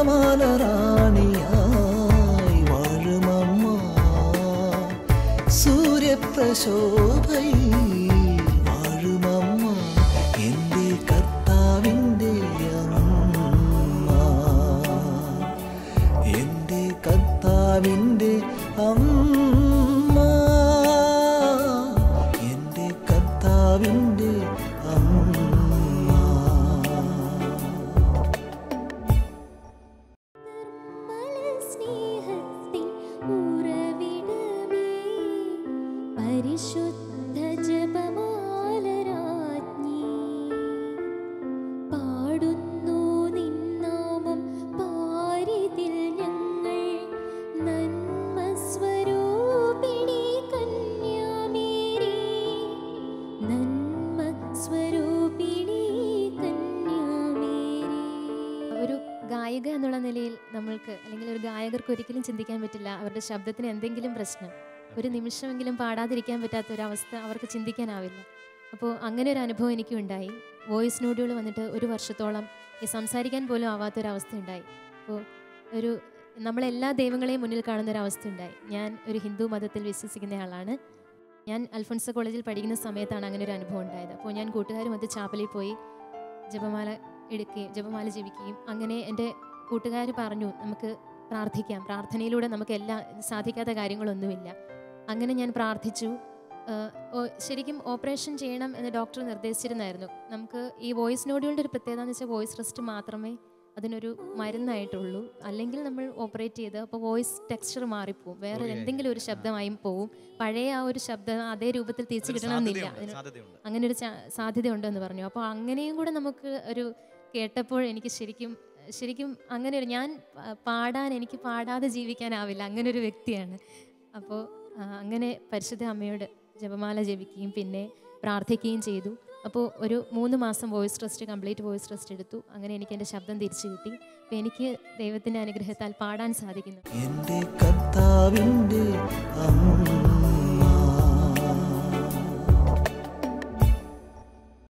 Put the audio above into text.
ജപമാല റാണിയായി വാഴുമമ്മ സൂര്യപ്രശോഭയിൽ വാഴുമമ്മ എൻ്റെ കർത്താവിൻ്റെ അമ്മ എൻ്റെ കർത്താവിൻ്റെ അമ്മ എൻ്റെ കർത്താവിൻ്റെ അമ്മ. പരിശുദ്ധ ജപമാല രാജ്ഞി പാടുന്നു നിന്നാമം പാരിതിൽ ഞങ്ങൾ നന്മ സ്വരൂപിണി കന്യാമേരി നന്മ സ്വരൂപിണി കന്യാമേരി. ഒരു ഗായിക എന്നുള്ള നിലയിൽ നമ്മൾക്ക് അല്ലെങ്കിൽ ഒരു ഗായകർക്ക് ഒരിക്കലും ചിന്തിക്കാൻ പറ്റില്ല അവരുടെ ശബ്ദത്തിന് എന്തെങ്കിലും പ്രശ്നം ഒരു നിമിഷമെങ്കിലും പാടാതിരിക്കാൻ പറ്റാത്തൊരവസ്ഥ അവർക്ക് ചിന്തിക്കാനാവില്ല. അപ്പോൾ അങ്ങനെ ഒരു അനുഭവം എനിക്കും ഉണ്ടായി. വോയിസ് നോഡുകൾ വന്നിട്ട് ഒരു വർഷത്തോളം ഈ സംസാരിക്കാൻ പോലും ആവാത്തൊരവസ്ഥ ഉണ്ടായി. അപ്പോൾ നമ്മളെല്ലാ ദൈവങ്ങളെയും മുന്നിൽ കാണുന്നൊരവസ്ഥ ഉണ്ടായി. ഞാൻ ഒരു ഹിന്ദു മതത്തിൽ വിശ്വസിക്കുന്ന ആളാണ്. ഞാൻ അൽഫോൺസ കോളേജിൽ പഠിക്കുന്ന സമയത്താണ് അങ്ങനെ ഒരു അനുഭവം ഉണ്ടായത്. അപ്പോൾ ഞാൻ കൂട്ടുകാരുമൊത്ത് ചാപ്പലിൽ പോയി ജപമാല എടുക്കുകയും ജപമാല ജപിക്കുകയും അങ്ങനെ എൻ്റെ കൂട്ടുകാർ പറഞ്ഞു നമുക്ക് പ്രാർത്ഥിക്കാം, പ്രാർത്ഥനയിലൂടെ നമുക്ക് സാധിക്കാത്ത കാര്യങ്ങളൊന്നുമില്ല. അങ്ങനെ ഞാൻ പ്രാർത്ഥിച്ചു. ശരിക്കും ഓപ്പറേഷൻ ചെയ്യണം എന്ന് ഡോക്ടർ നിർദ്ദേശിച്ചിരുന്നായിരുന്നു. നമുക്ക് ഈ വോയിസ് നോഡുകളുടെ ഒരു പ്രത്യേകത എന്ന് വെച്ചാൽ വോയിസ് റെസ്റ്റ് മാത്രമേ അതിനൊരു മരുന്നായിട്ടുള്ളൂ. അല്ലെങ്കിൽ നമ്മൾ ഓപ്പറേറ്റ് ചെയ്ത് അപ്പോൾ വോയിസ് ടെക്സ്ചർ മാറിപ്പോവും, വേറെ എന്തെങ്കിലും ഒരു ശബ്ദമായും പോവും. പഴയ ആ ഒരു ശബ്ദം അതേ രൂപത്തിൽ തിരിച്ചു കിട്ടണമെന്നില്ല. അങ്ങനെ ഒരു സാധ്യതയുണ്ടെന്ന് പറഞ്ഞു. അപ്പോൾ അങ്ങനെയും കൂടെ നമുക്ക് ഒരു കേട്ടപ്പോൾ എനിക്ക് ശരിക്കും അങ്ങനെ എനിക്ക് പാടാതെ ജീവിക്കാനാവില്ല, അങ്ങനെ ഒരു വ്യക്തിയാണ്. അപ്പോൾ അങ്ങനെ പരിശുദ്ധ അമ്മയോട് ജപമാല ജപിക്കുകയും പിന്നെ പ്രാർത്ഥിക്കുകയും ചെയ്തു. അപ്പോൾ ഒരു 3 മാസം കംപ്ലീറ്റ് വോയിസ് റെസ്റ്റ് എടുത്തു. അങ്ങനെ എനിക്ക് എൻ്റെ ശബ്ദം തിരിച്ചു കിട്ടി. അപ്പോൾ എനിക്ക് ദൈവത്തിൻ്റെ അനുഗ്രഹത്താൽ പാടാൻ സാധിക്കുന്നു.